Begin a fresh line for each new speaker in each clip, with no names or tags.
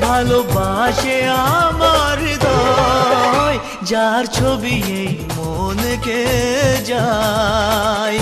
ভালোবাসে আমার হৃদয়, যার ছবি এই মনকে যায়।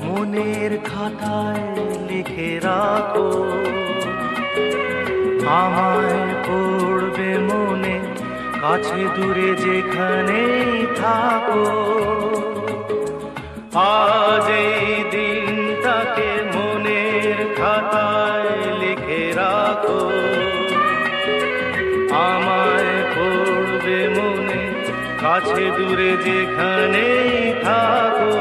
মনের খাতায় লিখে রাখো, আমায় পড়বে মনে, কাছে দূরে যেখানেই থাকো। আজ এই দিনটাকে মনের খাতায় লিখে রাখো, আমায় পড়বে মনে, কাছে দূরে যেখানেই থাকো।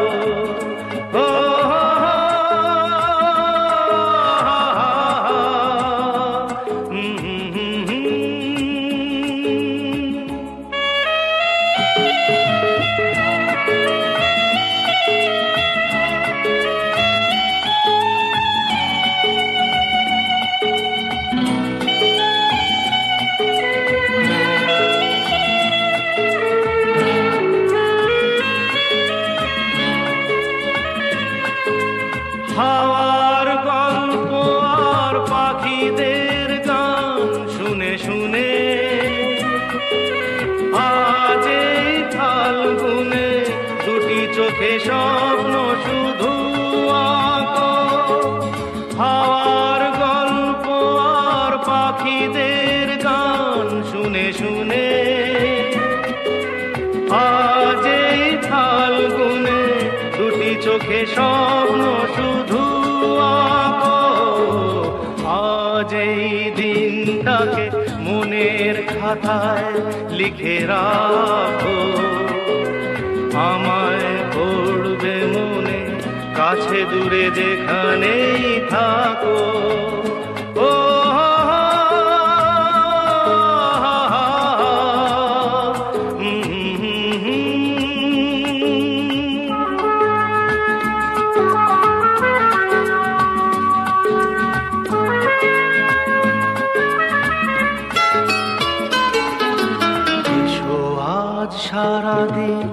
হাওয়ার গল্প আর পাখিদের গান শুনে শুনে আজ এই ফাল্গুনে দুটি চোখে স্বপ্ন শুধু আঁকো। হাওয়ার গল্প আর পাখিদের গান শুনে শুনে আজ এই ফাল্গুনে দুটি চোখে স্বপ্ন শুধু আঁকো। আজ এই দিনটাকে মনের খাতায় লিখে রাখো, আমায় পড়বে মনে, কাছে দূরে যেখানেই থাকো। ও সারাদিন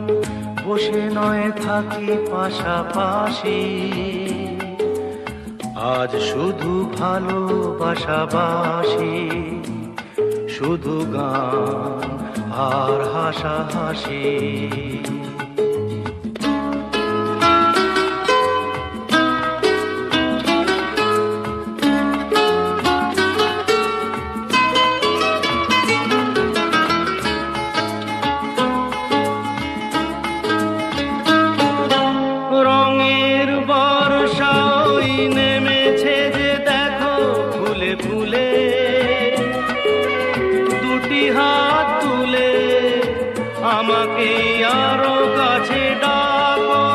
বসে নয় থাকি পাশাপাশি, আজ শুধু ভালোবাসাবাসি, শুধু গান আর হাসাহাসি। ফুলে দুটি হাত তুলে আমাকে আরো কাছে ডাকো।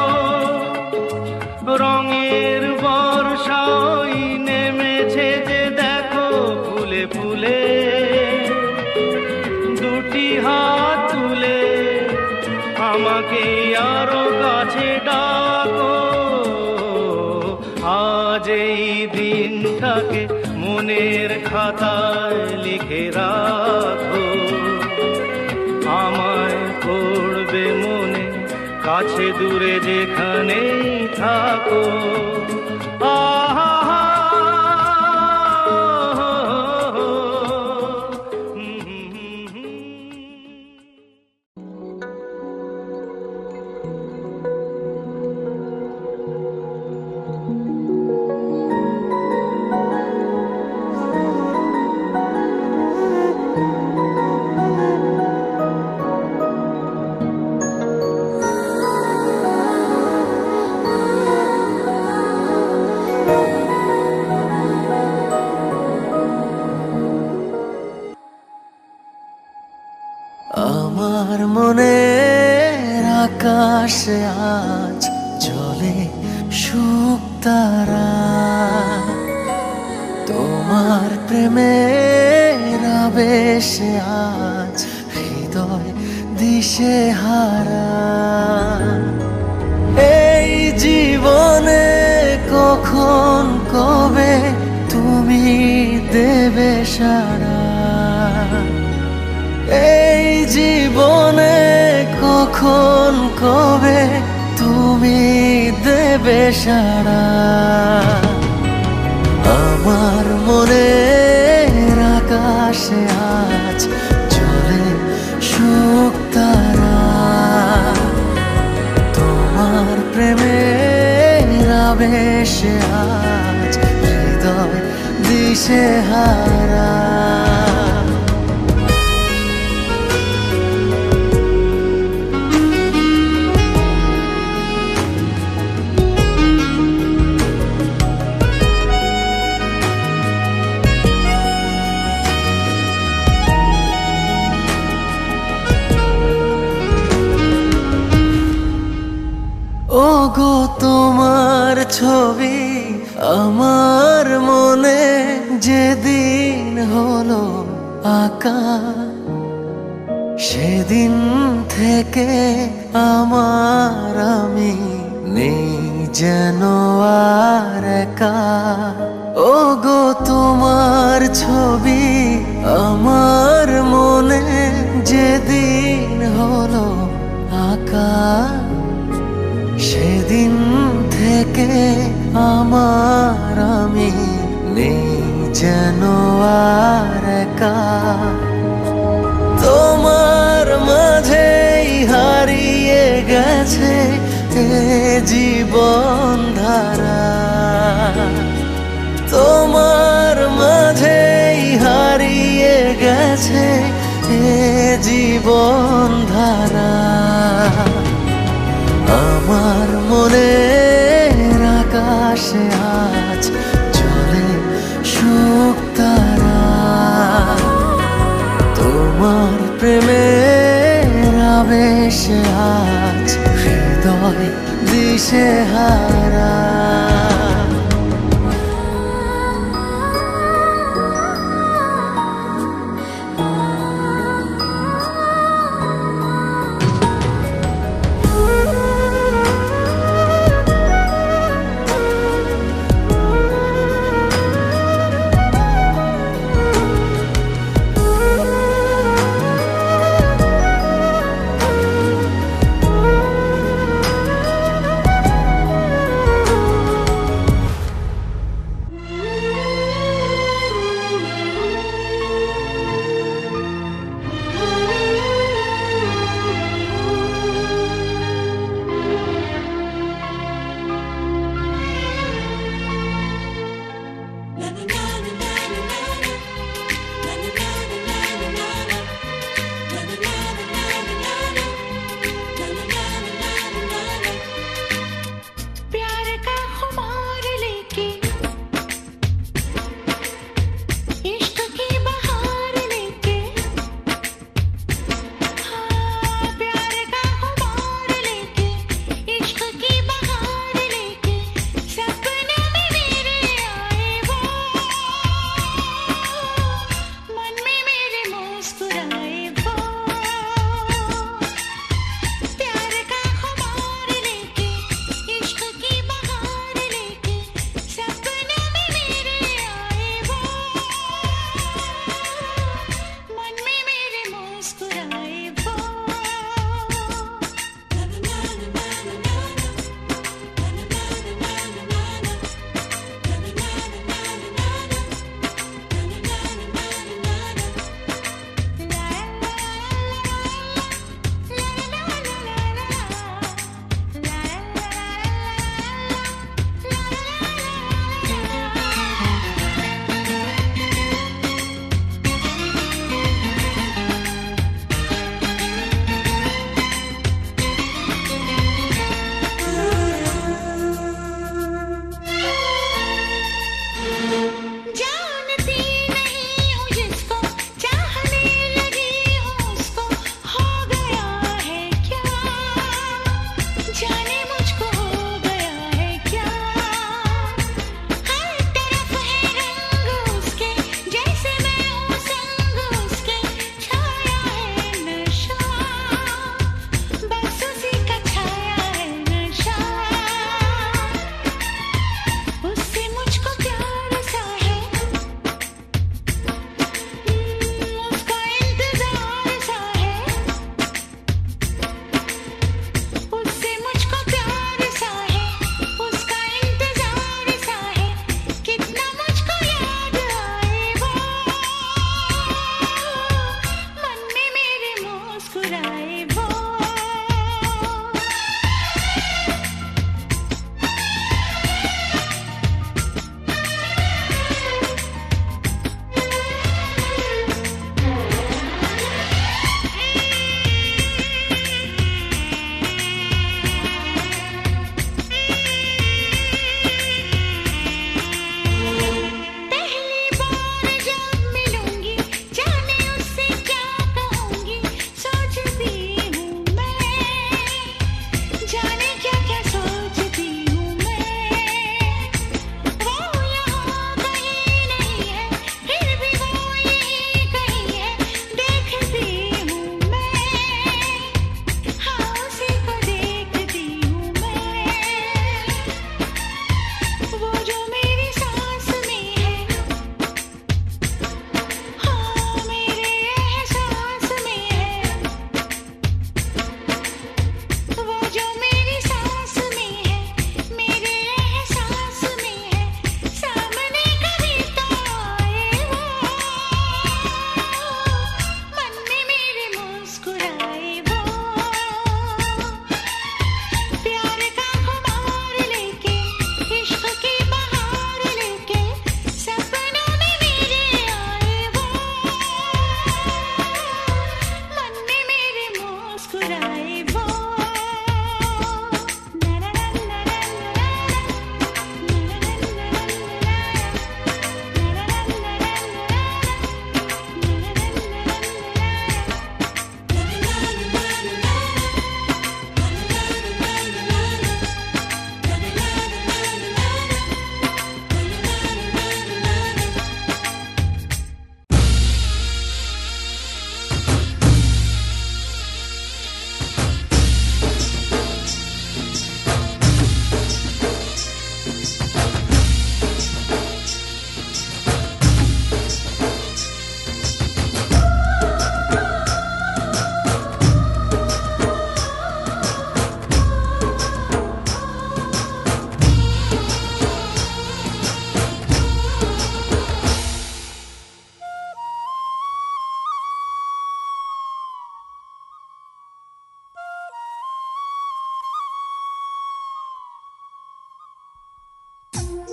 রঙের বর্ষা ওই নেমেছে যে দেখো ফুলে ফুলে, দুটি হাত তুলে আমাকে আরো কাছে ডাকো। আজ এই দিনটাকে মনের খাতায় লিখে রাখো, আমায় পড়বে মনে, কাছে দূরে যেখানেই থাকো।
আকাশে আজ জ্বলে শুকতারা, তোমার প্রেমের আবেশে আজ হৃদয় দিশে হারা। এই জীবনে কখন কবে তুমি দেবে সাড়া, এই জীবনে কখন কবে তুমি দেবে সাড়া। আমার মনের আকাশে আজ জ্বলে শুকতারা, তোমার প্রেমের আবেশে আজ হৃদয় দিশে হারা। ওগো তোমার ছবি আমার মনে যেদিন হলো আঁকা, সেদিন থেকে আমার আমি নেই যেন আর একা। ওগো তোমার ছবি আমার মনে যেদিন হলো আঁকা, সেদিন থেকে আমার আমি নেই যেন আর একা। তোমার মাঝেই হারিয়ে গেছে এ জীবন ধারা, তোমার মাঝেই হারিয়ে গেছে এ জীবন ধারা। আমার মনের আকাশে আজ জ্বলে শুকতারা, তোমার প্রেমের আবেশে আজ হৃদয় দিশে হারা।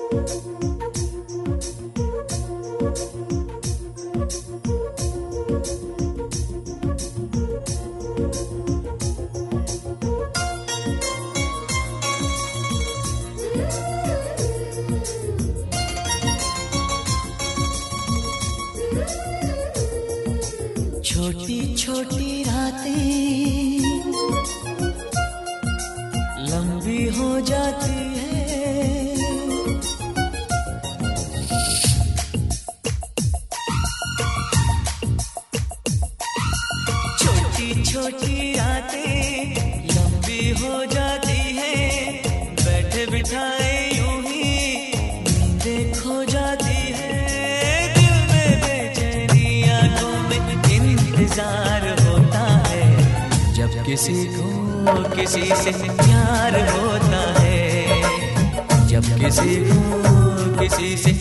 छोटी छोटी रातें लंबी हो जाती है, छोटी छोटी रातें लंबी हो जाती है, बैठे बिठाए यूं ही नींदें खो जाती है, दिल में बेचैनी आंखों में इंतजार होता है, जब किसी को किसी से प्यार होता है, जब किसी को किसी से